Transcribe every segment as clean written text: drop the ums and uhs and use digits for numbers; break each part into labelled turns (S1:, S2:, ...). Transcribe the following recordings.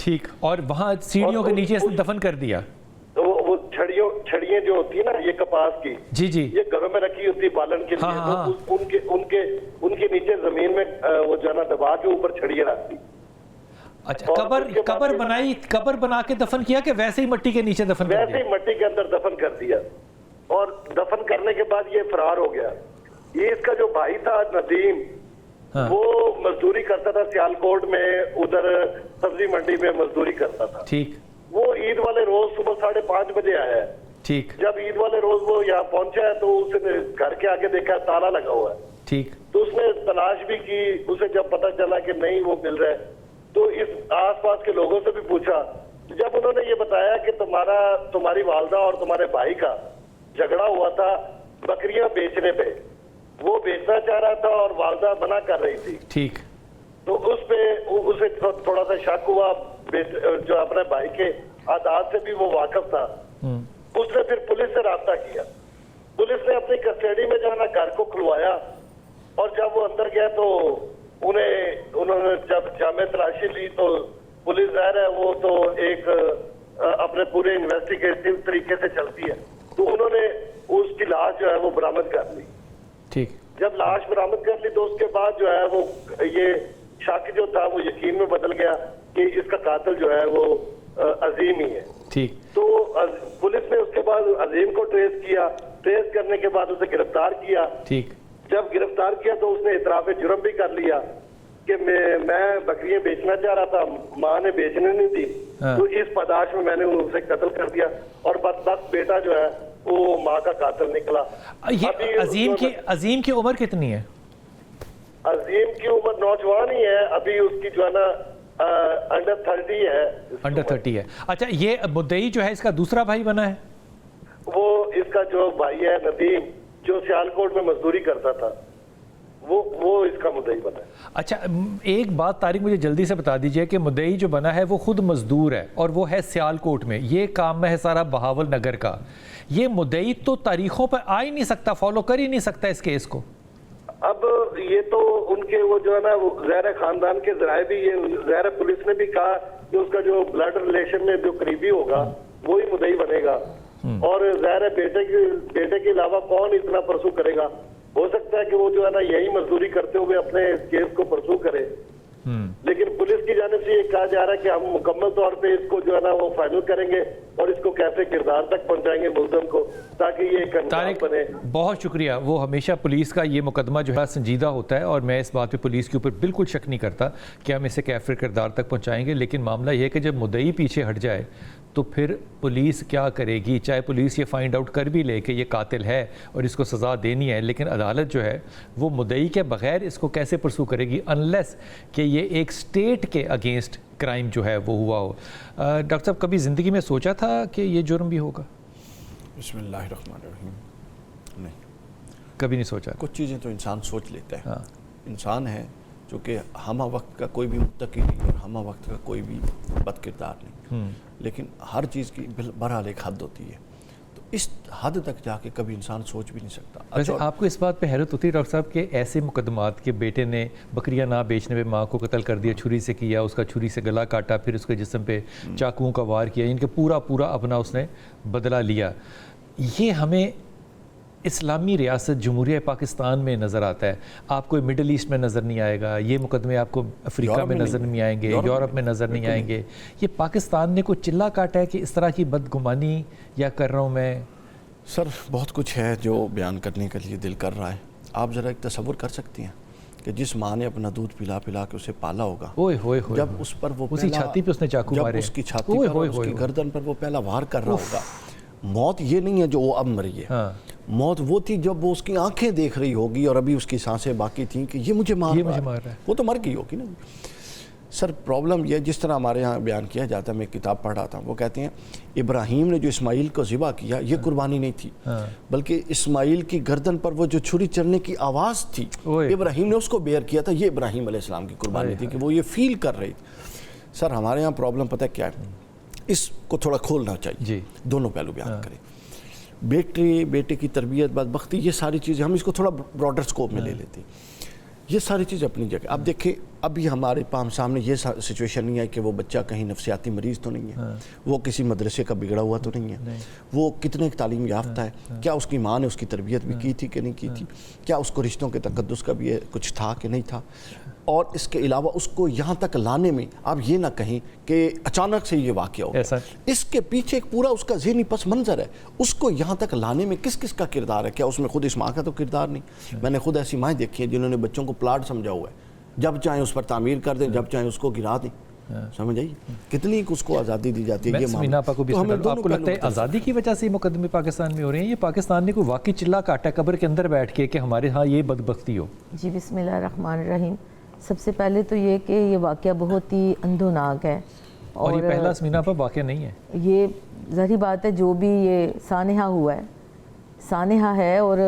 S1: ٹھیک. اور وہاں سیڑھیوں کے نیچے دفن کر دیا.
S2: تو وہ چھڑیاں جو ہوتی ہیں نا یہ کپاس کی,
S1: جی جی,
S2: یہ گھروں میں رکھی ہوتی ہے بالن کے لیے, تو ان کے نیچے زمین میں وہ جو ہے نا دبا کے اوپر چھڑیاں رکھتی.
S1: اچھا, قبر بنا کے دفن کیا کہ ویسے ہی مٹی کے نیچے دفن کر دیا؟
S2: ویسے ہی مٹی کے اندر دفن کر دیا, اور دفن کرنے کے بعد یہ فرار ہو گیا. یہ اس کا جو بھائی تھا ندیم, وہ مزدوری کرتا تھا سیالکوٹ میں, ادھر سبزی منڈی میں مزدوری کرتا تھا.
S1: ٹھیک.
S2: وہ عید والے روز صبح 5:30 بجے آیا ہے.
S1: ٹھیک.
S2: جب عید والے روز وہ یہاں پہنچا ہے تو اس نے گھر کے آگے دیکھا تالا لگا ہوا ہے.
S1: ٹھیک.
S2: تو اس نے تلاش بھی کی, اسے جب پتا چلا کہ نہیں وہ مل رہا ہے تو اس آس پاس کے لوگوں سے بھی پوچھا. جب انہوں نے یہ بتایا کہ تمہاری والدہ اور تمہارے بھائی کا جھگڑا ہوا تھا بکریاں بیچنے پہ, وہ بیچنا چاہ رہا تھا اور والدہ منع کر رہی تھی.
S1: ٹھیک.
S2: تو اس پہ اسے تھوڑا سا شک ہوا, جو اپنے بھائی کے عادات سے بھی وہ واقف تھا. اس نے پھر پولیس سے رابطہ کیا. پولیس نے اپنی کسٹڈی میں جو ہے نا گھر کو کھلوایا, اور جب وہ اندر گیا تو انہوں نے جب جامع تلاشی لی تو پولیس ظاہر ہے وہ تو ایک اپنے پورے انویسٹیگیٹو طریقے سے چلتی ہے, تو انہوں نے اس کی لاش جو ہے وہ برآمد کر لی.
S1: ٹھیک.
S2: جب لاش برآمد کر لی تو اس کے بعد جو ہے وہ یہ شک جو تھا وہ یقین میں بدل گیا کہ اس کا قاتل جو ہے وہ عظیم ہی ہے.
S1: ٹھیک.
S2: تو پولیس نے اس کے بعد عظیم کو ٹریس کیا, ٹریس کرنے کے بعد اسے گرفتار کیا.
S1: ٹھیک.
S2: جب گرفتار کیا تو اس نے اعتراف جرم بھی کر لیا کہ میں بکریاں بیچنا چاہ رہا تھا, ماں نے بیچنے نہیں دی, تو اس پاداش میں نے اسے قتل کر دیا, اور بدبخت بیٹا جو ہے وہ ماں کا قاتل نکلا.
S1: یہ عظیم کی عمر کتنی ہے؟
S2: عظیم کی عمر نوجوان ہی ہے, ابھی اس کی جو ہے نا انڈر 30 ہے.
S1: انڈر 30 ہے. اچھا, یہ مدعی جو ہے اس کا دوسرا بھائی بنا ہے؟
S2: وہ اس کا جو بھائی ہے ندیم, جو سیالکوٹ میں مزدوری کرتا تھا, وہ اس کا مدعی بنا ہے.
S1: اچھا, ایک بات طارق مجھے جلدی سے بتا دیجئے کہ مدعی جو بنا ہے وہ خود مزدور ہے اور وہ ہے سیالکوٹ میں, یہ کام میں ہے سارا بہاول نگر کا. یہ مدعی تو تاریخوں پر آ ہی نہیں سکتا, فالو کر ہی نہیں سکتا اس کیس کو.
S2: اب یہ تو ان کے وہ جو ہے نا ظاہر خاندان کے ذرائع بھی, یہ ظاہر پولیس نے بھی کہا کہ اس کا جو بلڈ ریلیشن میں جو قریبی ہوگا وہی مدعی بنے گا, اور ظاہر بیٹے کے علاوہ کون اتنا پرسو کرے گا. ہو سکتا ہے کہ وہ جو ہے نا یہی مزدوری کرتے ہوئے اپنے کیس کو پرسو کرے, لیکن پولیس کی جانب سے یہ کہا جا رہا ہے کہ ہم مکمل طور پہ اس کو جو ہے نا وہ فائنل کریں گے اور اس کو کیسے کردار تک پہنچائیں گے ملزم کو, تاکہ یہ ایک انجام بنے.
S1: بہت شکریہ. وہ ہمیشہ پولیس کا یہ مقدمہ جو ہے سنجیدہ ہوتا ہے, اور میں اس بات پہ پولیس کے اوپر بالکل شک نہیں کرتا کہ ہم اسے کیفر کردار تک پہنچائیں گے, لیکن معاملہ یہ ہے کہ جب مدعی پیچھے ہٹ جائے تو پھر پولیس کیا کرے گی؟ چاہے پولیس یہ فائنڈ آؤٹ کر بھی لے کہ یہ قاتل ہے اور اس کو سزا دینی ہے, لیکن عدالت جو ہے وہ مدعی کے بغیر اس کو کیسے پرسو کرے گی, انلیس کہ یہ ایک سٹیٹ کے اگینسٹ کرائم جو ہے وہ ہوا ہو. ڈاکٹر صاحب, کبھی زندگی میں سوچا تھا کہ یہ جرم بھی ہوگا؟
S3: بسم اللہ الرحمن الرحیم. نہیں,
S1: کبھی نہیں سوچا.
S3: کچھ چیزیں تو انسان سوچ لیتا ہے. انسان ہے جو کہ ہمہ وقت کا کوئی بھی متقی نہیں اور ہمہ وقت کا کوئی بھی بد کردار نہیں, لیکن ہر چیز کی بہرحال ایک حد ہوتی ہے, تو اس حد تک جا کے کبھی انسان سوچ بھی نہیں سکتا.
S1: ویسے آپ کو اس بات پہ حیرت ہوتی ہے ڈاکٹر صاحب کہ ایسے مقدمات کے بیٹے نے بکریاں نہ بیچنے پہ ماں کو قتل کر دیا, چھری سے کیا, اس کا چھری سے گلا کاٹا, پھر اس کے جسم پہ چاقوؤں کا وار کیا, ان کے پورا اپنا اس نے بدلہ لیا. یہ ہمیں اسلامی ریاست جمہوریہ پاکستان میں نظر آتا ہے, آپ کو مڈل ایسٹ میں نظر نہیں آئے گا, یہ مقدمے آپ کو افریقہ میں نظر نہیں آئیں گے, یورپ میں نظر نہیں آئیں گے. یہ پاکستان نے کوئی چلا کاٹا ہے کہ اس طرح کی بدگمانی یا کر رہا ہوں میں؟
S3: سر, بہت کچھ ہے جو بیان کرنے کے لیے دل کر رہا ہے. آپ ذرا ایک تصور کر سکتی ہیں کہ جس ماں نے اپنا دودھ پلا کے اسے پالا ہوگا, جب اس پر وہ
S1: اسی چھاتی پہ اس نے چاقو مارے,
S3: جب اس کی چھاتی پر اس کی گردن پر وہ پہلا وار کر رہا ہوگا, موت یہ نہیں ہے جو وہ اب مری ہے, موت وہ تھی جب وہ اس کی آنکھیں دیکھ رہی ہوگی اور ابھی اس کی سانسیں باقی تھیں کہ یہ مجھے مار رہا ہے, وہ تو مر گئی ہوگی نا. سر, پرابلم یہ جس طرح ہمارے ہاں بیان کیا جاتا ہے, میں کتاب پڑھ رہا تھا, وہ کہتے ہیں ابراہیم نے جو اسماعیل کو ذبح کیا یہ قربانی نہیں تھی, بلکہ اسماعیل کی گردن پر وہ جو چھری چلنے کی آواز تھی ابراہیم نے اس کو بیئر کیا تھا, یہ ابراہیم علیہ السلام کی قربانی تھی کہ وہ یہ فیل کر رہی تھی. سر, ہمارے ہاں پرابلم پتہ کیا ہے, اس کو تھوڑا کھولنا چاہیے, دونوں پہلو بیان کریں. بیٹے کی تربیت, بدبختی, یہ ساری چیزیں ہم اس کو تھوڑا براڈر سکوپ میں لے لیتے ہیں. یہ ساری چیز اپنی جگہ. آپ دیکھیں ابھی ہمارے سامنے یہ سچویشن نہیں ہے کہ وہ بچہ کہیں نفسیاتی مریض تو نہیں ہے, وہ کسی مدرسے کا بگڑا ہوا تو نہیں ہے, وہ کتنے تعلیم یافتہ ہے, کیا اس کی ماں نے اس کی تربیت بھی کی تھی کہ نہیں کی تھی, کیا اس کو رشتوں کے تقدس کا بھی کچھ تھا کہ نہیں تھا, اور اس کے علاوہ اس کو یہاں تک لانے میں آپ یہ نہ کہیں کہ اچانک سے یہ واقعہ ہو, اس کے پیچھے ایک پورا اس کا ذہنی پس منظر ہے. اس کو یہاں تک لانے میں کس کس کا کردار ہے؟ کیا اس میں خود اس ماں کا تو کردار نہیں؟ میں نے خود ایسی مائیں دیکھی ہیں جنہوں نے بچوں کو پلاٹ سمجھا ہوا ہے, جب چاہیں اس پر تعمیر کر دیں, جب چاہیں اس کو گرا دیں. سمجھ آئی کتنی اس کو آزادی دی جاتی ہے.
S1: سمینہ آپا کو بھی آپ کو لگتا ہے آزادی کی وجہ سے یہ مقدمے پاکستان میں ہو رہے ہیں, یہ پاکستان نے کوئی واقعی چلا کاٹا قبر کے اندر بیٹھ کے کہ ہمارے ہاں یہ بدبختی ہو؟
S4: جی بسم اللہ الرحمن الرحیم. سب سے پہلے تو یہ کہ یہ واقعہ بہت ہی اندھوناک ہے,
S1: اور یہ پہلا سمینہ آپا واقعہ نہیں ہے.
S4: یہ ظاہری بات ہے, جو بھی یہ سانحہ ہوا ہے, سانحہ ہے, اور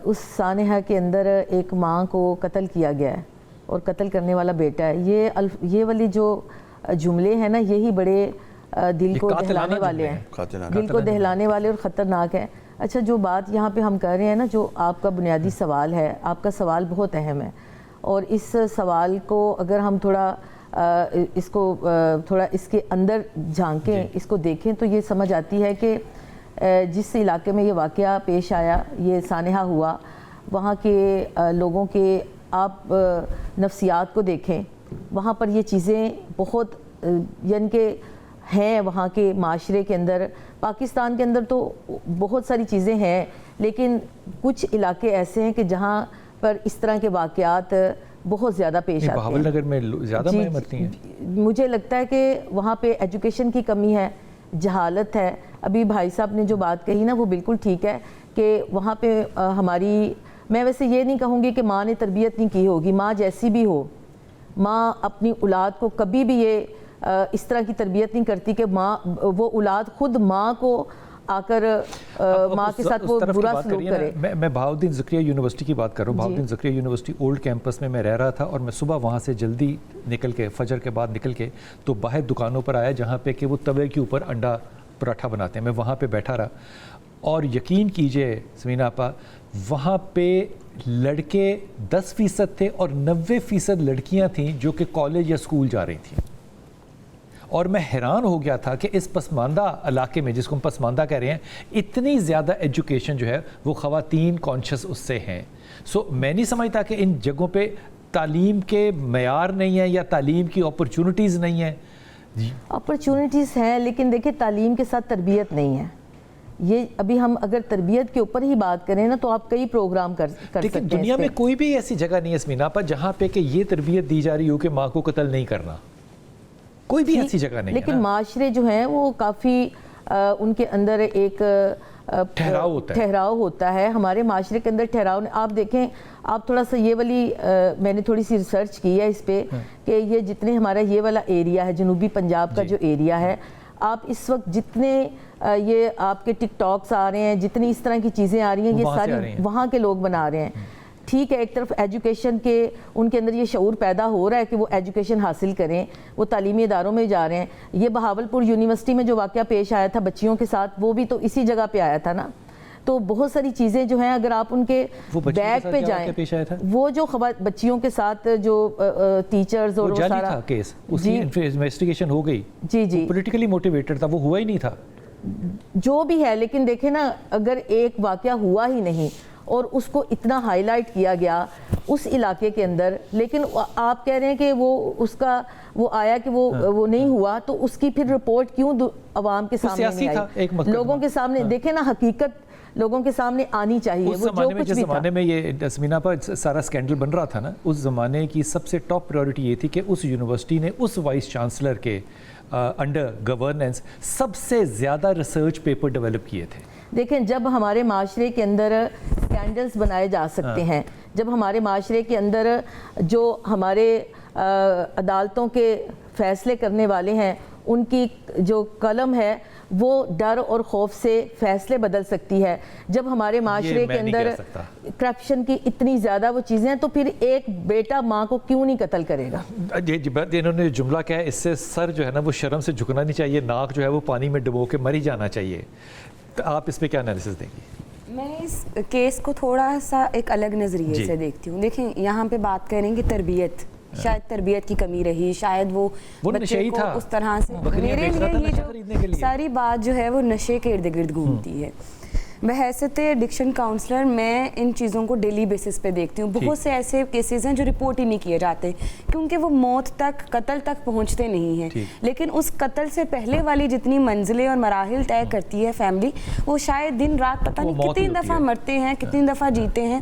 S4: اس سانحہ کے اندر ایک ماں کو قتل کیا گیا ہے اور قتل کرنے والا بیٹا ہے. یہ والی جو جملے ہیں نا, یہی بڑے دل کو دہلانے والے ہیں, دل کو دہلانے والے اور خطرناک ہیں. اچھا, جو بات یہاں پہ ہم کر رہے ہیں نا, جو آپ کا بنیادی سوال ہے, آپ کا سوال بہت اہم ہے, اور اس سوال کو اگر ہم تھوڑا اس کے اندر جھانکیں, اس کو دیکھیں, تو یہ سمجھ آتی ہے کہ جس علاقے میں یہ واقعہ پیش آیا, یہ سانحہ ہوا, وہاں کے لوگوں کے آپ نفسیات کو دیکھیں, وہاں پر یہ چیزیں بہت یعنی کہ ہیں وہاں کے معاشرے کے اندر. پاکستان کے اندر تو بہت ساری چیزیں ہیں, لیکن کچھ علاقے ایسے ہیں کہ جہاں پر اس طرح کے واقعات بہت زیادہ پیش آتے ہیں.
S1: بہاول نگر میں زیادہ مائیں مرتی ہیں.
S4: مجھے لگتا ہے کہ وہاں پہ ایجوکیشن کی کمی ہے, جہالت ہے. ابھی بھائی صاحب نے جو بات کہی نا, وہ بالکل ٹھیک ہے کہ وہاں پہ ہماری, میں ویسے یہ نہیں کہوں گی کہ ماں نے تربیت نہیں کی ہوگی, ماں جیسی بھی ہو, ماں اپنی اولاد کو کبھی بھی یہ اس طرح کی تربیت نہیں کرتی کہ وہ اولاد خود ماں کو آ کر ماں کے ساتھ وہ برا سلوک کرے.
S1: میں بہاؤالدین زکریا یونیورسٹی کی بات کر رہا ہوں. بہاؤالدین زکریا یونیورسٹی اولڈ کیمپس میں رہ رہا تھا, اور میں صبح وہاں سے جلدی نکل کے, فجر کے بعد نکل کے, تو باہر دکانوں پر آیا جہاں پہ کہ وہ توے کے اوپر انڈا پراٹھا بناتے ہیں. میں وہاں پہ بیٹھا رہا, اور یقین کیجئے سمینہ آپا, وہاں پہ لڑکے 10% تھے اور 90% لڑکیاں تھیں جو کہ کالج یا اسکول جا رہی تھیں. اور میں حیران ہو گیا تھا کہ اس پسماندہ علاقے میں, جس کو ہم پسماندہ کہہ رہے ہیں, اتنی زیادہ ایجوکیشن جو ہے وہ خواتین کانشس اس سے ہیں. میں نہیں سمجھتا کہ ان جگہوں پہ تعلیم کے معیار نہیں ہیں یا تعلیم کی اپرچونٹیز نہیں ہیں.
S4: اپرچونٹیز ہیں, لیکن دیکھیں تعلیم کے ساتھ تربیت نہیں ہے. یہ ابھی ہم اگر تربیت کے اوپر ہی بات کریں نا, تو آپ کئی پروگرام کر سکتے ہیں.
S1: لیکن دنیا میں کوئی بھی ایسی جگہ نہیں ہے سمینہ پر جہاں پہ کہ یہ تربیت دی جا رہی ہو کہ ماں کو قتل نہیں کرنا. کوئی بھی ایسی جگہ نہیں ہے.
S4: لیکن معاشرے جو ہیں وہ کافی ان کے اندر ایک ٹھہراؤ ہوتا ہے. ہمارے معاشرے کے اندر ٹھہراؤ, آپ دیکھیں, آپ تھوڑا سا یہ والی, میں نے تھوڑی سی ریسرچ کی ہے اس پہ کہ یہ جتنے ہمارا یہ والا ایریا ہے, جنوبی پنجاب کا جو ایریا ہے, آپ اس وقت جتنے یہ آپ کے ٹک ٹاکس آ رہے ہیں, جتنی اس طرح کی چیزیں آ رہی ہیں, یہ ساری وہاں کے لوگ بنا رہے ہیں. ٹھیک ہے, ایک طرف ایجوکیشن کے ان کے اندر یہ شعور پیدا ہو رہا ہے کہ وہ ایجوکیشن حاصل کریں, وہ تعلیمی اداروں میں جا رہے ہیں. یہ بہاولپور یونیورسٹی میں جو واقعہ پیش آیا تھا بچیوں کے ساتھ, وہ بھی تو اسی جگہ پہ آیا تھا نا. تو بہت ساری چیزیں جو ہیں, اگر آپ ان کے بیک پہ جائیں, وہ جو بچیوں کے ساتھ جو ٹیچرز اور وہ سارا
S1: کیس, اس کی انویسٹیگیشن ہو گئی,
S4: جی
S1: پولیٹیکلی موٹیویٹڈ تھا, وہ ہوا ہی نہیں تھا.
S4: جو بھی ہے, لیکن دیکھیں نا, اگر ایک واقعہ ہوا ہی نہیں اور اس کو اتنا ہائی لائٹ کیا گیا اس علاقے کے اندر, لیکن آپ کہہ رہے ہیں کہ وہ اس کا وہ آیا کہ وہ نہیں ہوا, تو اس کی پھر رپورٹ کیوں عوام کے سامنے نہیں آئی, لوگوں کے سامنے؟ دیکھیں نا, حقیقت لوگوں کے سامنے آنی چاہیے. وہ جو کچھ بھی
S1: زمانے میں یہ سمینہ پر سارا سکینڈل بن رہا تھا نا, اس زمانے کی سب سے ٹاپ پریورٹی یہ تھی کہ اس یونیورسٹی نے اس وائس چانسلر کے انڈر گورننس سب سے زیادہ ریسرچ پیپر ڈیولپ کیے تھے.
S4: دیکھیں, جب ہمارے معاشرے کے اندر سکینڈلز بنائے جا سکتے ہیں, جب ہمارے معاشرے کے اندر جو ہمارے عدالتوں کے فیصلے کرنے والے ہیں, ان کی جو قلم ہے وہ ڈر اور خوف سے فیصلے بدل سکتی ہے, جب ہمارے معاشرے کے اندر کرپشن کی اتنی زیادہ وہ چیزیں ہیں, تو پھر ایک بیٹا ماں کو کیوں نہیں قتل کرے گا؟
S1: انہوں نے جملہ کہا ہے, اس سے سر جو ہے نا وہ شرم سے جھکنا نہیں چاہیے, ناک جو ہے وہ پانی میں ڈبو کے مر ہی جانا چاہیے. تو آپ اس پہ کیا انالیسس دیں گی؟
S5: میں اس کیس کو تھوڑا سا ایک الگ نظریے سے دیکھتی ہوں. دیکھیں, یہاں پہ بات کریں گے تربیت, شاید تربیت کی کمی رہی, شاید وہ بچے کو اس طرح سے, میرے لیے یہ جو ساری بات جو ہے وہ نشے کے ارد گرد گھومتی ہے. بحیثیت ایڈکشن کاؤنسلر میں ان چیزوں کو ڈیلی بیسس پہ دیکھتی ہوں. بہت سے ایسے کیسز ہیں جو رپورٹ ہی نہیں کیے جاتے کیونکہ وہ موت تک, قتل تک پہنچتے نہیں ہیں, لیکن اس قتل سے پہلے والی جتنی منزلیں اور مراحل طے کرتی ہے فیملی, وہ شاید دن رات پتہ نہیں کتنی دفعہ مرتے ہیں, کتنی دفعہ جیتے ہیں.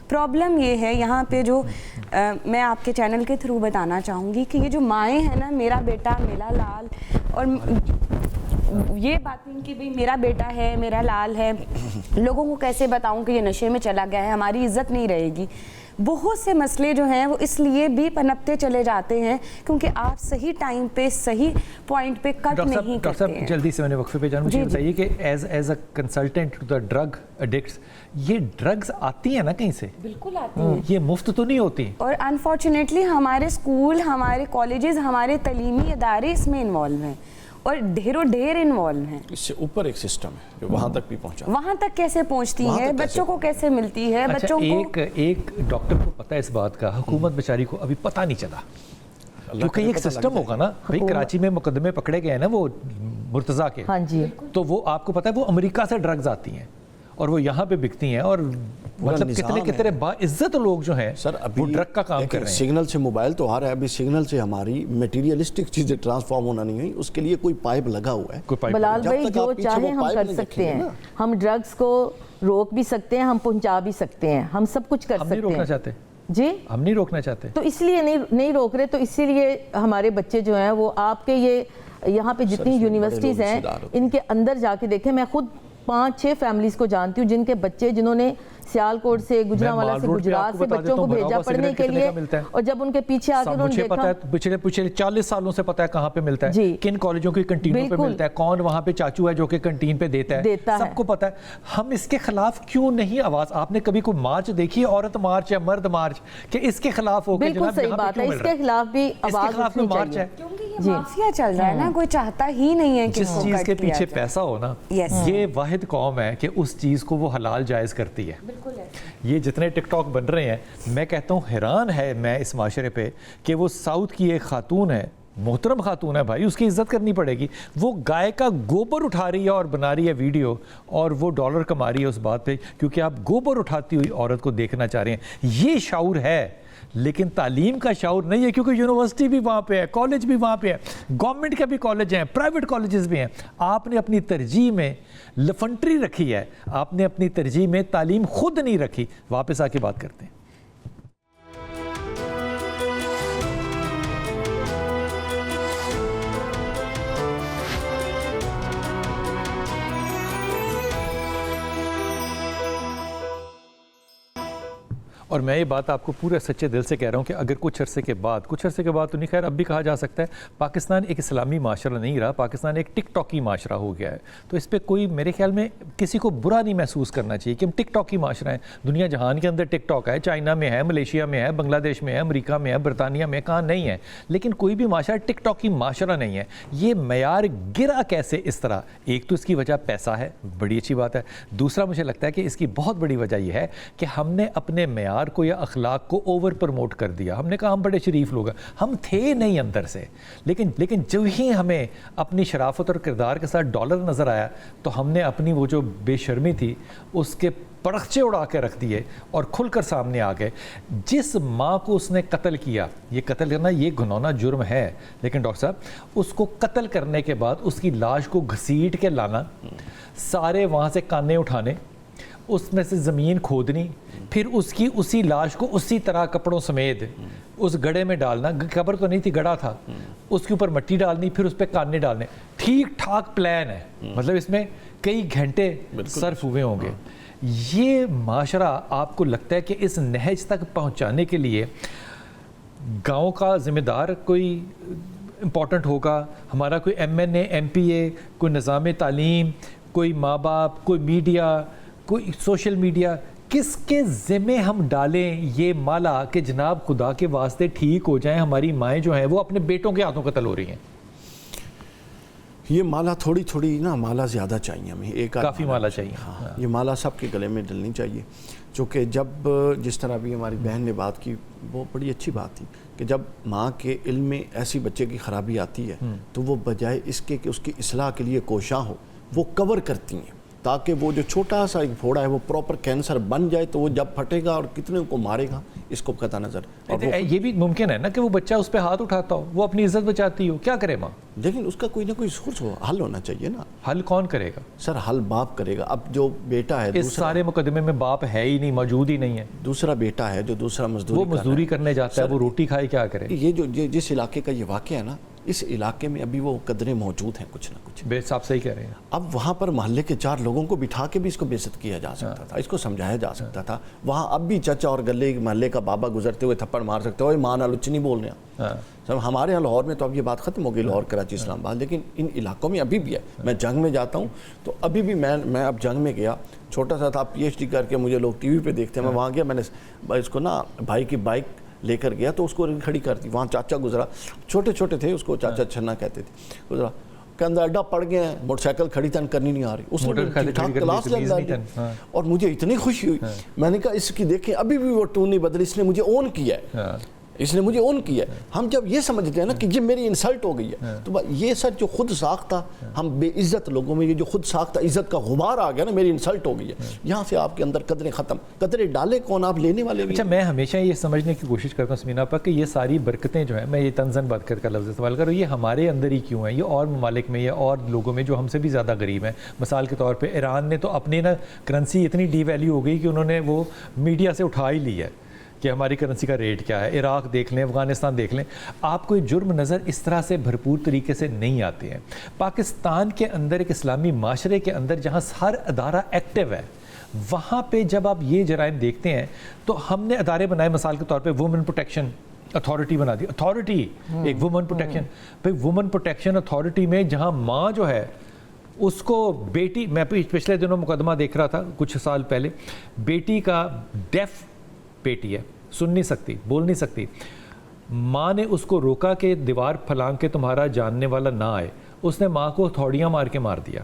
S5: پرابلم یہ ہے یہاں پہ جو میں آپ کے چینل کے تھرو بتانا چاہوں گی کہ یہ جو مائیں ہیں نا, میرا بیٹا, میرا لال, اور یہ باتیں کہ بھئی میرا بیٹا ہے, میرا لال ہے, لوگوں کو کیسے بتاؤں کہ یہ نشے میں چلا گیا ہے, ہماری عزت نہیں رہے گی. بہت سے مسئلے جو ہیں وہ اس لیے بھی پنپتے چلے جاتے ہیں کیونکہ آپ صحیح ٹائم پہ صحیح پوائنٹ پہ کٹ نہیں کرتے ہیں.
S1: جلدی سے میں نے وقفے پہ جانا, مجھے بتائیے کہ as a consultant to the drug addicts, یہ ڈرگز آتی ہیں نا کہیں سے؟
S5: بالکل آتی ہیں,
S1: یہ مفت تو نہیں ہوتی, اور
S5: انفارچونیٹلی ہمارے اسکول, ہمارے کالجز, ہمارے تعلیمی ادارے اس میں انوالو ہیں اور ڈھیروں ڈھیر انوالو ہیں.
S3: اس سے اوپر ایک سسٹم ہے جو وہاں تک بھی پہنچا,
S5: وہاں تک کیسے پہنچتی ہے, بچوں کو کیسے ملتی ہے, بچوں کو
S1: ایک ڈاکٹر کو پتہ ہے اس بات کا, حکومت بیچاری کو ابھی پتہ نہیں چلا, کیونکہ ایک سسٹم ہوگا نا بھائی. کراچی میں مقدمے پکڑے گئے ہیں نا وہ مرتضیٰ کے,
S4: ہاں جی,
S1: تو وہ آپ کو پتہ ہے وہ امریکہ سے ڈرگز آتی ہیں اور وہ یہاں پہ بکتی ہیں, اور مطلب کتنے باعزت لوگ جو ہیں
S3: سر ابھی
S1: ڈرگ کا کام کر رہے ہیں.
S3: سگنل سے موبائل تو آ رہا ہے, ابھی سگنل سے ہماری میٹیریلسٹک چیزیں ٹرانسفارم ہونا نہیں ہوئی, اس کے لیے کوئی پائپ لگا ہوا ہے.
S4: بلال بھائی جو چاہیں ہم کر سکتے ہیں, ہم ڈرگز کو روک بھی سکتے ہیں, ہم پہنچا بھی سکتے ہیں, ہم سب کچھ کر سکتے ہیں.
S1: ہم نہیں روکنا چاہتے
S4: جی,
S1: ہم نہیں روکنا چاہتے,
S4: تو اس لیے نہیں روک رہے. تو اسی لیے ہمارے بچے جو ہیں وہ آپ کے یہ یہاں پہ جتنی یونیورسٹیز ہیں ان کے اندر جا کے دیکھیں, میں خود 5-6 فیملیز کو جانتی ہوں جن کے بچے, جنہوں نے سیالکوٹ سے, گجرانوالا سے, گجرات سے بچوں کو بھیجا پڑھنے کے لیے, اور جب ان کے پیچھے آ کے انہوں نے دیکھا,
S1: مجھے پچھلے 40 سالوں سے پتا ہے کہاں پہ ملتا ہے, کن کالجوں کی کنٹینوں پہ ملتا ہے, کون وہاں پہ چاچو ہے جو کہ کنٹین پہ دیتا ہے, سب کو پتا ہے. ہم اس کے خلاف کیوں نہیں آواز, آپ نے کبھی کوئی مارچ دیکھی, عورت مارچ یا مرد مارچ, کہ اس کے خلاف ہو کے
S4: بالکل صحیح بات ہے, اس کے خلاف بھی آواز اٹھنی چاہیے,
S5: کیونکہ یہ مافیا چل رہا ہے نا, کوئی چاہتا ہی نہیں ہے کہ
S1: جس چیز کے پیچھے پیسہ ہو نا, یہ واحد قوم ہے کہ اس چیز کو وہ حلال جائز کرتی ہے. یہ جتنے ٹک ٹاک بن رہے ہیں, میں کہتا ہوں حیران ہے میں اس معاشرے پہ کہ وہ ساؤتھ کی ایک خاتون ہے, محترم خاتون ہے بھائی, اس کی عزت کرنی پڑے گی, وہ گائے کا گوبر اٹھا رہی ہے اور بنا رہی ہے ویڈیو, اور وہ ڈالر کما رہی ہے اس بات پہ کیونکہ آپ گوبر اٹھاتی ہوئی عورت کو دیکھنا چاہ رہے ہیں. یہ شعور ہے, لیکن تعلیم کا شعور نہیں ہے, کیونکہ یونیورسٹی بھی وہاں پہ ہے, کالج بھی وہاں پہ ہے, گورنمنٹ کے بھی کالج ہیں, پرائیویٹ کالجز بھی ہیں. آپ نے اپنی ترجیح میں لفنٹری رکھی ہے, آپ نے اپنی ترجیح میں تعلیم خود نہیں رکھی. واپس آ کے بات کرتے ہیں. اور میں یہ بات آپ کو پورے سچے دل سے کہہ رہا ہوں کہ اگر کچھ عرصے کے بعد تو نہیں, خیر اب بھی کہا جا سکتا ہے, پاکستان ایک اسلامی معاشرہ نہیں رہا, پاکستان ایک ٹک ٹاکی معاشرہ ہو گیا ہے. تو اس پہ کوئی میرے خیال میں کسی کو برا نہیں محسوس کرنا چاہیے کہ ہم ٹک ٹاکی معاشرہ ہیں. دنیا جہان کے اندر ٹک ٹاک ہے, چائنا میں ہے, ملیشیا میں ہے, بنگلہ دیش میں ہے, امریکہ میں ہے, برطانیہ میں, کہاں نہیں ہے, لیکن کوئی بھی معاشرہ ٹک ٹاکی معاشرہ نہیں ہے. یہ معیار گرا کیسے اس طرح؟ ایک تو اس کی وجہ پیسہ ہے, بڑی اچھی بات ہے. دوسرا مجھے لگتا ہے کہ اس کی بہت بڑی وجہ یہ ہے کہ ہم نے اپنے معیار کو یا اخلاق کو اوور پروموٹ کر دیا. ہم نے کہا ہم بڑے شریف لوگ ہیں, ہم تھے نہیں اندر سے, لیکن جب ہی ہمیں اپنی شرافت اور کردار کے ساتھ ڈالر نظر آیا تو ہم نے اپنی وہ جو بے شرمی تھی اس کے پرخچے اڑا کے رکھ دیے اور کھل کر سامنے آ گئے. جس ماں کو اس نے قتل کیا, یہ قتل کرنا یہ گھنونا جرم ہے, لیکن ڈاکٹر صاحب اس کو قتل کرنے کے بعد اس کی لاش کو گھسیٹ کے لانا, سارے وہاں سے کانے اٹھانے, اس میں سے زمین کھودنی, پھر اس کی اسی لاش کو اسی طرح کپڑوں سمیت اس گڑھے میں ڈالنا, قبر تو نہیں تھی گڑھا تھا, اس کے اوپر مٹی ڈالنی, پھر اس پہ کانے ڈالنے. ٹھیک ٹھاک پلان ہے, مطلب اس میں کئی گھنٹے صرف ہوئے ہوں گے. یہ معاشرہ آپ کو لگتا ہے کہ اس نہج تک پہنچانے کے لیے گاؤں کا ذمہ دار کوئی امپورٹنٹ ہوگا, ہمارا کوئی MNA MPA, کوئی نظام تعلیم, کوئی ماں باپ, کوئی میڈیا, کوئی سوشل میڈیا, کس کے ذمہ ہم ڈالیں یہ مالا کہ جناب خدا کے واسطے ٹھیک ہو جائیں, ہماری مائیں جو ہیں وہ اپنے بیٹوں کے ہاتھوں قتل ہو رہی ہیں.
S3: یہ مالا تھوڑی نا, مالا زیادہ چاہیے ہمیں, ایک
S1: کافی مالا چاہیے.
S3: ہاں, یہ مالا سب کے گلے میں ڈلنی چاہیے. چونکہ جب جس طرح بھی ہماری بہن نے بات کی وہ بڑی اچھی بات تھی کہ جب ماں کے علم میں ایسی بچے کی خرابی آتی ہے تو وہ بجائے اس کے کہ اس کی اصلاح کے لیے کوشاں ہو، وہ کور کرتی ہیں تاکہ وہ جو چھوٹا سا ایک پھوڑا ہے وہ پراپر کینسر بن جائے، تو وہ جب پھٹے گا اور کتنے کو مارے گا اس کو قطع نظر. اور
S1: یہ بھی ممکن ہے نا کہ وہ بچہ اس پہ ہاتھ اٹھاتا ہو، وہ اپنی عزت بچاتی ہو، کیا کرے ماں؟
S3: لیکن اس کا کوئی نہ کوئی سورس ہو، حل ہونا چاہیے نا.
S1: حل کون کرے گا
S3: سر؟ حل باپ کرے گا. اب جو بیٹا ہے
S1: اس سارے مقدمے میں باپ ہے ہی نہیں، موجود ہی نہیں ہے.
S3: دوسرا بیٹا ہے جو دوسرا
S1: مزدوری کرنے جاتا ہے، وہ روٹی کھائے کیا کرے؟
S3: یہ جو جس علاقے کا یہ واقعہ ہے نا، اس علاقے میں ابھی وہ قدریں موجود ہیں کچھ نہ کچھ.
S1: بے صاحب صحیح کہہ رہے ہیں.
S3: اب وہاں پر محلے کے 4 لوگوں کو بٹھا کے بھی اس کو بے عزت کیا جا سکتا تھا، اس کو سمجھایا جا سکتا تھا. وہاں اب بھی چچا اور گلے محلے کا بابا گزرتے ہوئے تھپڑ مار سکتے ہو، ماں نہ لچ نہیں بولنے. ہمارے یہاں لاہور میں تو اب یہ بات ختم ہو گئی، لاہور کراچی اسلام آباد، لیکن ان علاقوں میں ابھی بھی ہے. میں جنگ میں جاتا ہوں تو ابھی بھی میں اب جنگ میں گیا، چھوٹا سا تھا، PhD کر کے مجھے لوگ ٹی وی پہ دیکھتے ہیں. میں وہاں گیا، میں نے اس کو نا بھائی کی بائک لے کر گیا تو اس کو کھڑی کر دی. وہاں چاچا گزرا، چھوٹے چھوٹے تھے، اس کو چاچا چھنا کہتے تھے. گزرا کہ اندر اڈا پڑ گئے ہیں، موٹر سائیکل کھڑی تن کرنی نہیں آ رہی. اس نے کلاس لے اور مجھے اتنی خوشی ہوئی. میں نے کہا اس کی دیکھیں ابھی بھی وہ ٹون نہیں بدلی، اس نے مجھے اون کیا ہے، اس نے مجھے اون کیا ہے. ہم جب یہ سمجھتے ہیں نا کہ یہ میری انسلٹ ہو گئی ہے، تو یہ سر جو خود ساختہ ہم بے عزت لوگوں میں یہ جو خود ساختہ عزت کا غبار آ گیا نا، میری انسلٹ ہو گئی ہے، یہاں سے آپ کے اندر قدریں ختم. قدریں ڈالے کون؟ آپ لینے والے بھی.
S1: اچھا، میں ہمیشہ یہ سمجھنے کی کوشش کرتا ہوں سمینا پر کہ یہ ساری برکتیں جو ہیں، میں یہ تنزن بات کر لفظ استعمال کر رہا ہوں، یہ ہمارے اندر ہی کیوں ہیں؟ یہ اور ممالک میں یا اور لوگوں میں جو ہم سے بھی زیادہ غریب ہیں. مثال کے طور پہ ایران نے تو اپنی نا کرنسی اتنی ڈی ویلیو ہو گئی کہ انہوں نے وہ میڈیا سے اٹھا ہی لی ہے کہ ہماری کرنسی کا ریٹ کیا ہے. عراق دیکھ لیں، افغانستان دیکھ لیں، آپ کو جرم نظر اس طرح سے بھرپور طریقے سے نہیں آتے ہیں. پاکستان کے اندر ایک اسلامی معاشرے کے اندر جہاں ہر ادارہ ایکٹیو ہے، وہاں پہ جب آپ یہ جرائم دیکھتے ہیں تو ہم نے ادارے بنائے. مثال کے طور پہ وومن پروٹیکشن اتھارٹی بنا دی. اتھارٹی ایک وومن پروٹیکشن، بھائی وومن پروٹیکشن اتھارٹی میں جہاں ماں جو ہے اس کو بیٹی، میں پچھلے دنوں مقدمہ دیکھ رہا تھا کچھ سال پہلے، بیٹی کا ڈیف بیٹی ہے، سن نہیں سکتی، بول نہیں سکتی. ماں نے اس کو روکا کہ دیوار پھلانگ کے تمہارا جاننے والا نہ آئے. اس نے ماں کو ہتھوڑیاں مار کے مار دیا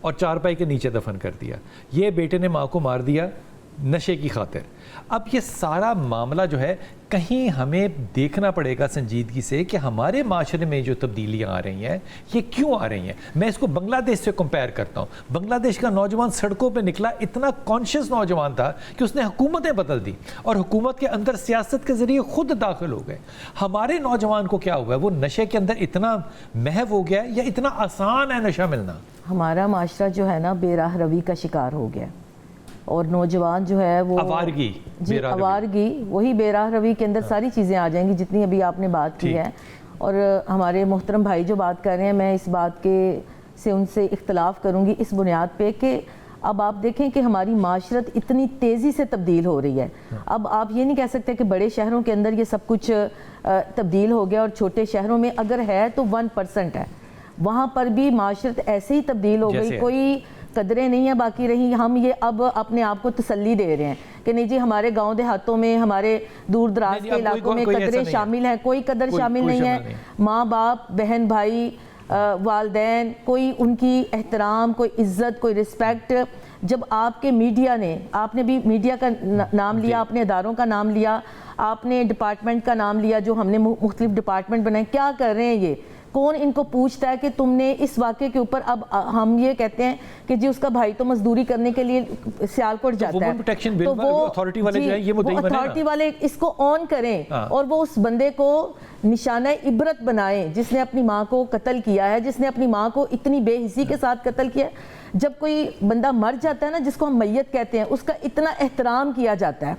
S1: اور چارپائی کے نیچے دفن کر دیا. یہ بیٹے نے ماں کو مار دیا نشے کی خاطر. اب یہ سارا معاملہ جو ہے کہیں ہمیں دیکھنا پڑے گا سنجیدگی سے کہ ہمارے معاشرے میں جو تبدیلیاں آ رہی ہیں یہ کیوں آ رہی ہیں. میں اس کو بنگلہ دیش سے کمپیئر کرتا ہوں. بنگلہ دیش کا نوجوان سڑکوں پہ نکلا، اتنا کانشیس نوجوان تھا کہ اس نے حکومتیں بدل دی اور حکومت کے اندر سیاست کے ذریعے خود داخل ہو گئے. ہمارے نوجوان کو کیا ہوا ہے؟ وہ نشے کے اندر اتنا محو ہو گیا ہے یا اتنا آسان ہے نشہ ملنا؟
S4: ہمارا معاشرہ جو ہے نا بے راہ روی کا شکار ہو گیا، اور نوجوان جو ہے وہ
S1: آوارگی،
S4: جی آوارگی، وہی بے راہ روی کے اندر ساری چیزیں آ جائیں گی جتنی ابھی آپ نے بات کی ہے. اور ہمارے محترم بھائی جو بات کر رہے ہیں، میں اس بات کے سے ان سے اختلاف کروں گی اس بنیاد پہ کہ اب آپ دیکھیں کہ ہماری معاشرت اتنی تیزی سے تبدیل ہو رہی ہے. اب آپ یہ نہیں کہہ سکتے کہ بڑے شہروں کے اندر یہ سب کچھ تبدیل ہو گیا اور چھوٹے شہروں میں اگر ہے تو 1% ہے. وہاں پر بھی معاشرت ایسے ہی تبدیل ہو گئی، کوئی قدریں نہیں ہیں باقی رہی. ہم یہ اب اپنے آپ کو تسلی دے رہے ہیں کہ نہیں جی ہمارے گاؤں دیہاتوں میں، ہمارے دور دراز کے علاقوں میں قدریں شامل ہیں. کوئی قدر شامل نہیں ہے. ماں باپ، بہن بھائی، والدین، کوئی ان کی احترام، کوئی عزت، کوئی رسپیکٹ. جب آپ کے میڈیا نے، آپ نے بھی میڈیا کا نام لیا، آپ نے اداروں کا نام لیا، آپ نے ڈپارٹمنٹ کا نام لیا، جو ہم نے مختلف ڈپارٹمنٹ بنائے، کیا کر رہے ہیں یہ؟ کون ان کو پوچھتا ہے کہ تم نے اس واقعے کے اوپر؟ اب ہم یہ کہتے ہیں کہ جی اس کا بھائی تو مزدوری کرنے کے لیے سیالکوٹ جاتا ہے، تو وہ اتھارٹی والے اس کو آن کریں اور وہ اس بندے کو نشانہ عبرت بنائیں جس نے اپنی ماں کو قتل کیا ہے، جس نے اپنی ماں کو اتنی بے حسی کے ساتھ قتل کیا ہے. جب کوئی بندہ مر جاتا ہے نا، جس کو ہم میت کہتے ہیں، اس کا اتنا احترام کیا جاتا ہے،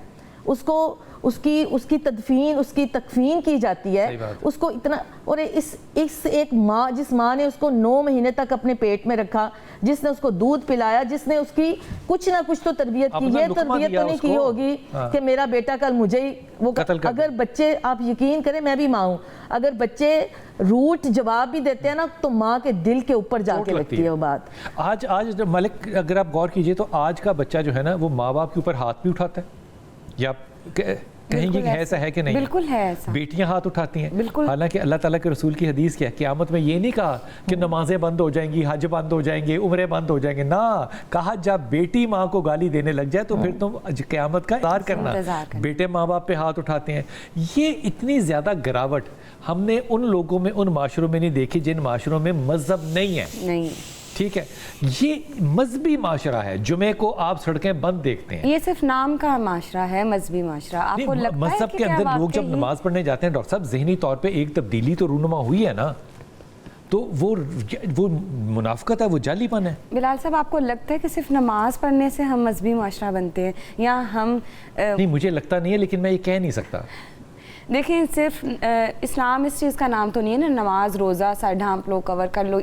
S4: اس کو اس کی تدفین، اس کی تکفین کی جاتی ہے، اس کو اتنا. اور اس ایک ماں، جس ماں نے اس کو 9 مہینے تک اپنے پیٹ میں رکھا، جس نے اس کو دودھ پلایا، جس نے اس کی کچھ نہ کچھ تو تربیت کی. یہ تربیت تو نہیں کی ہوگی کہ میرا بیٹا کل مجھے ہی وہ اگر بچے، آپ یقین کریں میں بھی ماں ہوں، اگر بچے روٹ جواب بھی دیتے ہیں نا تو ماں کے دل کے اوپر جا کے لگتی ہے وہ بات.
S1: آج ملک اگر آپ غور کیجئے تو آج کا بچہ جو ہے نا وہ ماں باپ کے اوپر ہاتھ بھی اٹھاتا ہے یا کہیں گے ایسا ہے کہ نہیں؟
S5: بالکل ہے ایسا.
S1: بیٹیاں ہاتھ اٹھاتی ہیں,
S5: بالکل.
S1: حالانکہ اللہ تعالیٰ کے رسول کی حدیث کیا ہے, قیامت میں یہ نہیں کہا کہ نمازیں بند ہو جائیں گی, حج بند ہو جائیں گے, عمرے بند ہو جائیں گے, نہ کہا جب بیٹی ماں کو گالی دینے لگ جائے تو پھر تم قیامت کا انتظار کرنا. بیٹے ماں باپ پہ ہاتھ اٹھاتے ہیں. یہ اتنی زیادہ گراوٹ ہم نے ان لوگوں میں, ان معاشروں میں نہیں دیکھی جن معاشروں میں مذہب نہیں ہے. ٹھیک ہے, یہ مذہبی معاشرہ ہے. جمعے کو آپ سڑکیں بند دیکھتے ہیں.
S5: یہ صرف نام کا معاشرہ ہے, مذہبی معاشرہ. آپ کو لگتا ہے
S1: مذہب کے اندر لوگ جب نماز پڑھنے جاتے ہیں ڈاکٹر صاحب, ذہنی طور پہ ایک تبدیلی تو رونما ہوئی ہے نا, تو وہ منافقت ہے, وہ جعلی پن ہے.
S5: بلال صاحب, آپ کو لگتا ہے کہ صرف نماز پڑھنے سے ہم مذہبی معاشرہ بنتے ہیں, یا ہم
S1: نہیں, مجھے لگتا نہیں ہے, لیکن میں یہ کہہ نہیں سکتا.
S5: دیکھیں, صرف اسلام اس چیز کا نام تو نہیں ہے نا, نماز روزہ سر ڈھانپ لو, کور کر لو.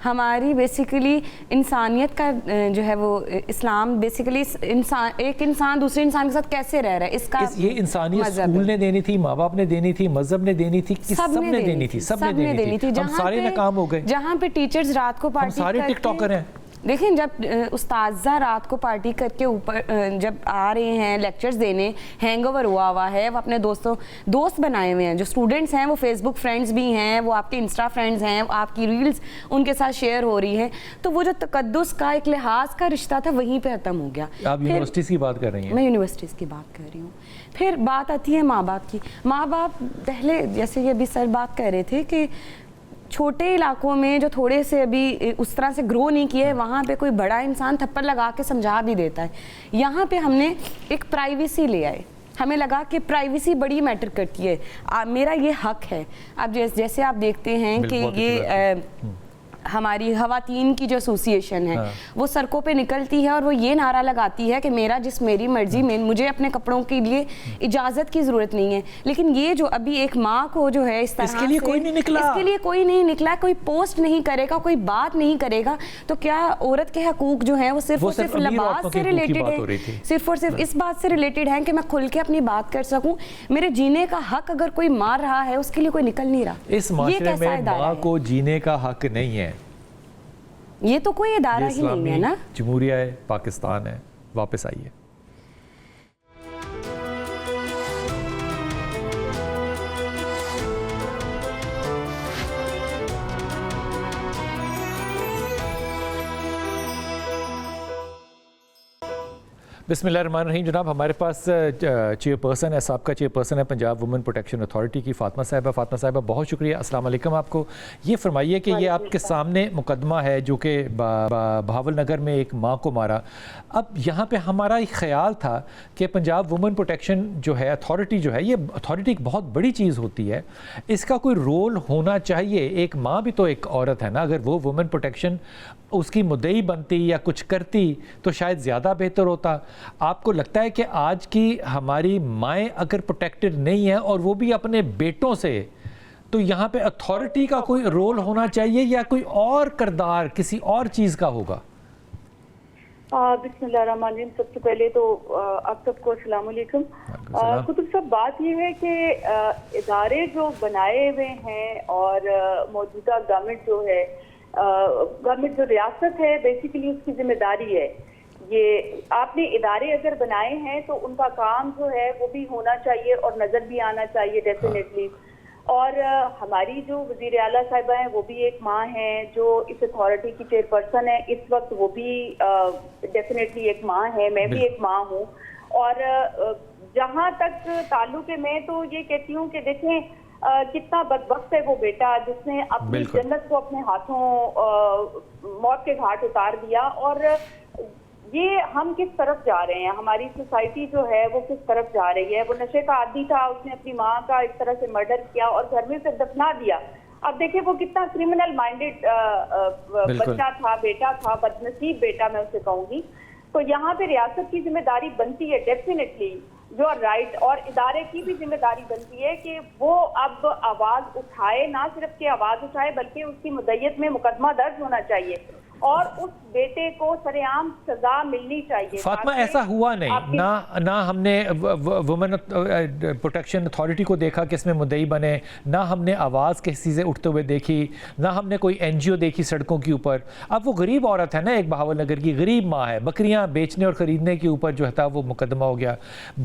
S5: ہماری بیسیکلی انسانیت کا جو ہے وہ اسلام بیسیکلی ایک انسان دوسرے انسان کے ساتھ کیسے رہ رہا ہے, اس کا
S1: یہ انسانیت اسکول نے دینی تھی, ماں باپ نے دینی تھی, مذہب نے دینی تھی, سب نے دینی تھی, سب نے دینی تھی. ہم سارے ناکام ہو گئے.
S5: جہاں پہ ٹیچرز رات کو پارٹی
S1: سارے ٹک ٹاکر ہیں.
S5: دیکھیں, جب استاذہ رات کو پارٹی کر کے اوپر جب آ رہے ہیں لیکچرز دینے, ہینگ اوور ہوا ہے, وہ اپنے دوست بنائے ہوئے ہیں. جو اسٹوڈنٹس ہیں وہ فیس بک فرینڈز بھی ہیں, وہ آپ کے انسٹا فرینڈز ہیں, آپ کی ریلز ان کے ساتھ شیئر ہو رہی ہے. تو وہ جو تقدس کا ایک لحاظ کا رشتہ تھا وہیں پہ ختم ہو گیا.
S1: آپ یونیورسٹیز کی بات کر رہی ہیں؟
S5: میں یونیورسٹیز کی بات کر رہی ہوں. پھر بات آتی ہے ماں باپ کی. ماں باپ پہلے, جیسے یہ ابھی سر بات کر رہے تھے کہ چھوٹے علاقوں میں جو تھوڑے سے ابھی اس طرح سے گرو نہیں کیے, وہاں پہ کوئی بڑا انسان تھپڑ لگا کے سمجھا بھی دیتا ہے. یہاں پہ ہم نے ایک پرائیویسی لے آئے, ہمیں لگا کہ پرائیویسی بڑی میٹر کرتی ہے, میرا یہ حق ہے. اب جیسے آپ دیکھتے ہیں کہ یہ ہماری خواتین کی جو ایسوسیشن ہے وہ سڑکوں پہ نکلتی ہے اور وہ یہ نعرہ لگاتی ہے کہ میرا جس میری مرضی میں, مجھے اپنے کپڑوں کے لیے اجازت کی ضرورت نہیں ہے. لیکن یہ جو ابھی ایک ماں کو جو ہے اس طرح
S1: اس کے لیے کوئی نہیں
S5: نکلا, کوئی پوسٹ نہیں کرے گا, کوئی بات نہیں کرے گا, تو کیا عورت کے حقوق جو ہیں وہ صرف اور صرف لباس سے ریلیٹڈ ہے, صرف اور صرف اس بات سے ریلیٹڈ ہیں کہ میں کھل کے اپنی بات کر سکوں. میرے جینے کا حق اگر کوئی مار رہا ہے اس کے لیے کوئی نکل نہیں رہا.
S1: اس معاشرے میں ماں کو جینے کا حق نہیں ہے.
S5: یہ تو کوئی ادارہ ہی نہیں ہے نا.
S1: جمہوریہ پاکستان ہے. واپس آئیے. بسم اللہ الرحمن الرحیم. جناب, ہمارے پاس چیئر پرسن ہے, سابقہ چیئر پرسن ہے پنجاب وومن پروٹیکشن اتھارٹی کی, فاطمہ صاحبہ. فاطمہ صاحبہ, بہت شکریہ. السلام علیکم آپ کو. یہ فرمائیے کہ یہ آپ کے سامنے مقدمہ ہے جو کہ بہاول نگر میں ایک ماں کو مارا. اب یہاں پہ ہمارا ایک خیال تھا کہ پنجاب وومن پروٹیکشن جو ہے اتھارٹی جو ہے, یہ اتھارٹی ایک بہت بڑی چیز ہوتی ہے, اس کا کوئی رول ہونا چاہیے. ایک ماں بھی تو ایک عورت ہے نا, اگر وہ وومن پروٹیکشن اس کی مدعی بنتی یا کچھ کرتی تو شاید زیادہ بہتر ہوتا. آپ کو لگتا ہے کہ آج کی ہماری مائیں اگر پروٹیکٹڈ نہیں ہیں اور وہ بھی اپنے بیٹوں سے, تو یہاں پہ اتھارٹی کا کوئی رول ہونا چاہیے یا کوئی اور کردار کسی اور چیز کا ہوگا؟
S6: بسم اللہ الرحمن الرحیم. سب سے پہلے تو آپ سب کو السلام علیکم. قطب صاحب, بات یہ ہے کہ ادارے جو بنائے ہوئے ہیں اور موجودہ گورنمنٹ جو ہے, گورنمنٹ جو ریاست ہے, بیسیکلی اس کی ذمہ داری ہے. یہ آپ نے ادارے اگر بنائے ہیں تو ان کا کام جو ہے وہ بھی ہونا چاہیے اور نظر بھی آنا چاہیے ڈیفینیٹلی. اور ہماری جو وزیر اعلیٰ صاحبہ ہیں وہ بھی ایک ماں ہیں جو اس اتھارٹی کی چیئر پرسن ہے اس وقت, وہ بھی ڈیفینیٹلی ایک ماں ہے, میں بھی ایک ماں ہوں. اور جہاں تک تعلق ہے, میں تو یہ کہتی ہوں کہ دیکھیں کتنا بدبخت ہے وہ بیٹا جس نے اپنی جنت کو اپنے ہاتھوں موت کے گھاٹ اتار دیا. اور یہ ہم کس طرف جا رہے ہیں, ہماری سوسائٹی جو ہے وہ کس طرف جا رہی ہے. وہ نشے کا عادی تھا, اس نے اپنی ماں کا اس طرح سے مرڈر کیا اور گھر میں سے دفنا دیا. اب دیکھیں وہ کتنا کرمنل مائنڈڈ بچہ تھا, بیٹا تھا, بدنصیب بیٹا میں اسے کہوں گی. تو یہاں پہ ریاست کی ذمہ داری بنتی ہے ڈیفینیٹلی, جو رائٹ, اور ادارے کی بھی ذمہ داری بنتی ہے کہ وہ اب آواز اٹھائے, نہ صرف کہ آواز اٹھائے بلکہ اس کی مدعیت میں مقدمہ درج ہونا چاہیے. اور اس بیٹے کو سرعام سزا ملنی چاہیے.
S1: فاطمہ ایسا ہوا نہیں, نہ ہم نے وومن پروٹیکشن اتھارٹی کو دیکھا کہ اس میں مدعی بنے, نہ ہم نے آواز کسی سے اٹھتے ہوئے دیکھی, نہ ہم نے کوئی این جی او دیکھی سڑکوں کے اوپر. اب وہ غریب عورت ہے نا, ایک بہاول نگر کی غریب ماں ہے, بکریاں بیچنے اور خریدنے کے اوپر جو ہے وہ مقدمہ ہو گیا.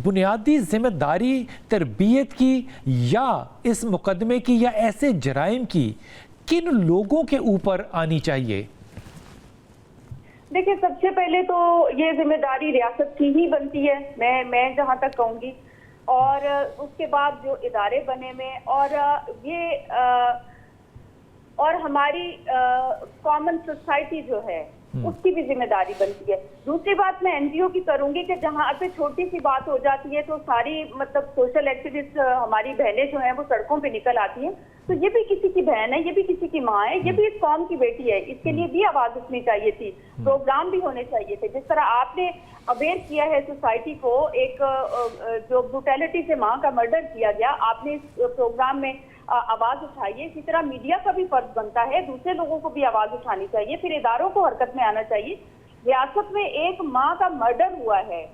S1: بنیادی ذمہ داری تربیت کی یا اس مقدمے کی یا ایسے جرائم کی کن لوگوں کے اوپر آنی چاہیے؟
S6: دیکھیں, سب سے پہلے تو یہ ذمہ داری ریاست کی ہی بنتی ہے, میں جہاں تک کہوں گی, اور اس کے بعد جو ادارے بنے میں اور یہ اور ہماری کامن سوسائٹی جو ہے اس کی بھی ذمہ داری بنتی ہے. دوسری بات میں این جی او کی کروں گی کہ جہاں پہ چھوٹی سی بات ہو جاتی ہے تو ساری مطلب سوشل ایکٹیوسٹ ہماری بہنیں جو ہیں وہ سڑکوں پہ نکل آتی ہیں. تو یہ بھی کسی کی بہن ہے, یہ بھی کسی کی ماں ہے, یہ بھی اس قوم کی بیٹی ہے, اس کے لیے بھی آواز اٹھنی چاہیے تھی, پروگرام بھی ہونے چاہیے تھے. جس طرح آپ نے اویئر کیا ہے سوسائٹی کو, ایک جو بروٹیلٹی سے ماں کا مرڈر کیا گیا, آپ نے اس پروگرام میں آواز اٹھائیے. اسی طرح میڈیا کا بھی فرض بنتا ہے دوسرے لوگوں کو بھی آواز اٹھانی چاہیے, پھر اداروں کو حرکت میں آنا چاہیے. ریاست میں ایک ماں کا مرڈر ہوا ہے,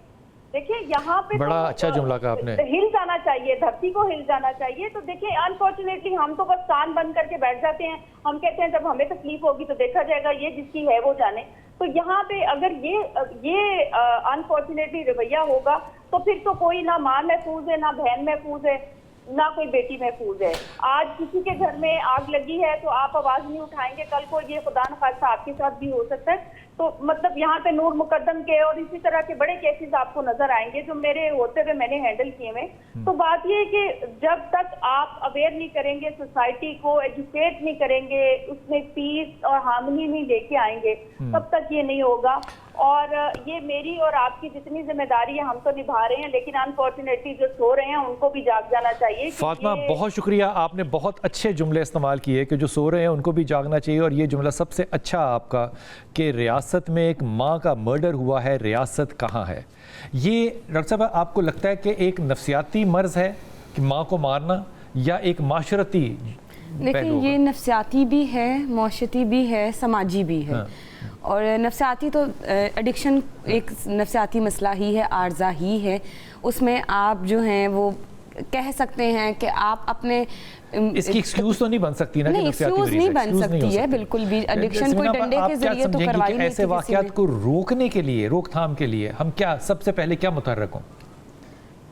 S6: دیکھیں یہاں پہ
S1: بڑا اچھا جملہ کہا آپ نے,
S6: ہل جانا چاہیے, دھرتی کو ہل جانا چاہیے. تو دیکھیں انفارچونیٹلی ہم تو بس کان بند کر کے بیٹھ جاتے ہیں, ہم کہتے ہیں جب ہمیں تکلیف ہوگی تو دیکھا جائے گا, یہ جس کی ہے وہ جانے. تو یہاں پہ اگر یہ انفارچونیٹلی رویہ ہوگا تو پھر تو کوئی نہ ماں محفوظ ہے, نہ بہن محفوظ ہے, نہ کوئی بیٹی محفوظ ہے. آج کسی کے گھر میں آگ لگی ہے تو آپ آواز نہیں اٹھائیں گے, کل کو یہ خدا نخواستہ آپ کے ساتھ بھی ہو سکتا ہے. تو مطلب یہاں پہ نور مقدم کے اور اسی طرح کے بڑے کیسز آپ کو نظر آئیں گے جو میرے ہوتے ہوئے میں نے ہینڈل کیے ہوئے. تو بات یہ ہے کہ جب تک آپ اویئر نہیں کریں گے, سوسائٹی کو ایجوکیٹ نہیں کریں گے, اس میں پیس اور ہارمنی نہیں لے کے آئیں گے, تب تک یہ نہیں ہوگا. اور یہ میری اور آپ کی جتنی ذمہ داری ہے ہم تو نبھا رہے ہیں, لیکن انفارچونیٹلی جو سو رہے ہیں ان کو بھی جاگ جانا چاہیے.
S1: فاطمہ بہت شکریہ, آپ نے بہت اچھے جملے استعمال کیے کہ جو سو رہے ہیں ان کو بھی جاگنا چاہیے. اور یہ جملہ سب سے اچھا آپ کا کہ ریاست میں ایک ماں کا مرڈر ہوا ہے, ریاست کہاں ہے. یہ ڈاکٹر صاحب آپ کو لگتا ہے کہ ایک نفسیاتی مرض ہے کہ ماں کو مارنا, یا ایک معاشرتی؟
S5: لیکن یہ نفسیاتی بھی ہے, معاشرتی بھی ہے, سماجی بھی ہے. اور نفسیاتی تو ایڈکشن ایک نفسیاتی مسئلہ ہی ہے, عارضہ ہی ہے. اس میں آپ جو ہیں وہ کہہ سکتے ہیں کہ آپ اپنے
S1: اس کی ایکسکیوز تو نہیں بن سکتی نا,
S5: نہیں ایکسکیوز نہیں بن سکتی ہے بالکل بھی. ایڈکشن کوئی ڈنڈے کے ذریعے تو کروائی نہیں.
S1: ایسے واقعات کو روکنے کے لیے, روک تھام کے لیے ہم کیا سب سے پہلے کیا متحرک ہوں؟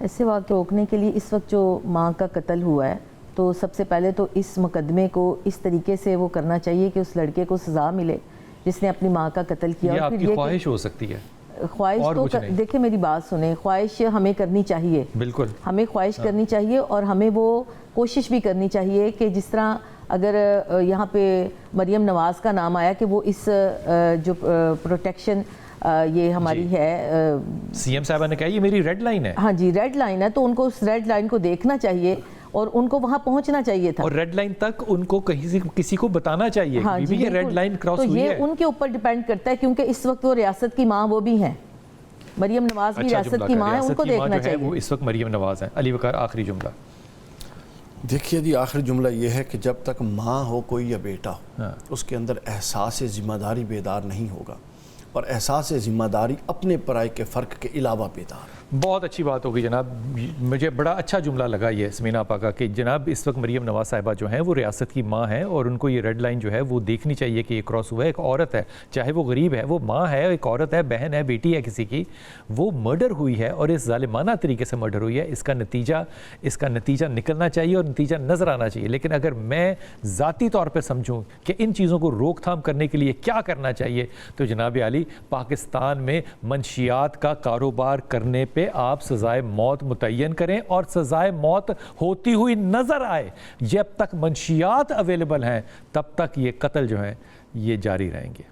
S4: ایسے واقعات روکنے کے لیے اس وقت جو ماں کا قتل ہوا ہے تو سب سے پہلے تو اس مقدمے کو اس طریقے سے وہ کرنا چاہیے کہ اس لڑکے کو سزا ملے جس نے اپنی ماں کا قتل کیا.
S1: یہ آپ کی خواہش ہو سکتی ہے,
S4: خواہش تو دیکھیں میری بات سنیں, خواہش ہمیں کرنی چاہیے,
S1: بالکل
S4: ہمیں خواہش کرنی چاہیے, اور ہمیں وہ کوشش بھی کرنی چاہیے کہ جس طرح اگر یہاں پہ مریم نواز کا نام آیا کہ وہ اس جو پروٹیکشن یہ ہماری ہے,
S1: سی ایم صاحبہ نے کہا یہ میری ریڈ لائن ہے.
S4: ہاں جی ریڈ لائن ہے, تو ان کو اس ریڈ لائن کو دیکھنا چاہیے اور ان کو وہاں پہنچنا چاہیے تھا,
S1: اور ریڈ لائن تک ان کو کسی کو بتانا چاہیے کہ یہ ریڈ لائن کراس ہوئی ہے.
S4: تو یہ ان کے اوپر ڈیپینڈ کرتا ہے کیونکہ اس وقت وہ ریاست کی ماں وہ بھی ہیں, مریم نواز بھی ریاست کی ماں ہے, ان کو دیکھنا چاہیے.
S1: وہ اس وقت مریم نواز ہیں. علی وقار آخری جملہ.
S3: دیکھیے جی آخری جملہ یہ ہے کہ جب تک ماں ہو کوئی یا بیٹا ہو, اس کے اندر احساس ذمہ داری بیدار نہیں ہوگا, اور احساس ذمہ داری اپنے پرائے کے فرق کے علاوہ بیدار.
S1: بہت اچھی بات ہوگی جناب, مجھے بڑا اچھا جملہ لگا یہ سمینا آپا کا کہ جناب اس وقت مریم نواز صاحبہ جو ہیں وہ ریاست کی ماں ہیں, اور ان کو یہ ریڈ لائن جو ہے وہ دیکھنی چاہیے کہ یہ کراس ہوا ہے. ایک عورت ہے, چاہے وہ غریب ہے, وہ ماں ہے, ایک عورت ہے, بہن ہے, بیٹی ہے کسی کی, وہ مرڈر ہوئی ہے اور اس ظالمانہ طریقے سے مرڈر ہوئی ہے. اس کا نتیجہ نکلنا چاہیے اور نتیجہ نظر آنا چاہیے. لیکن اگر میں ذاتی طور پہ سمجھوں کہ ان چیزوں کو روک تھام کرنے کے لیے کیا کرنا چاہیے, تو جناب عالی پاکستان میں منشیات کا کاروبار کرنے پہ آپ سزائے موت متعین کریں, اور سزائے موت ہوتی ہوئی نظر آئے. جب تک منشیات اویلیبل ہیں تب تک یہ قتل جو ہیں یہ جاری رہیں گے.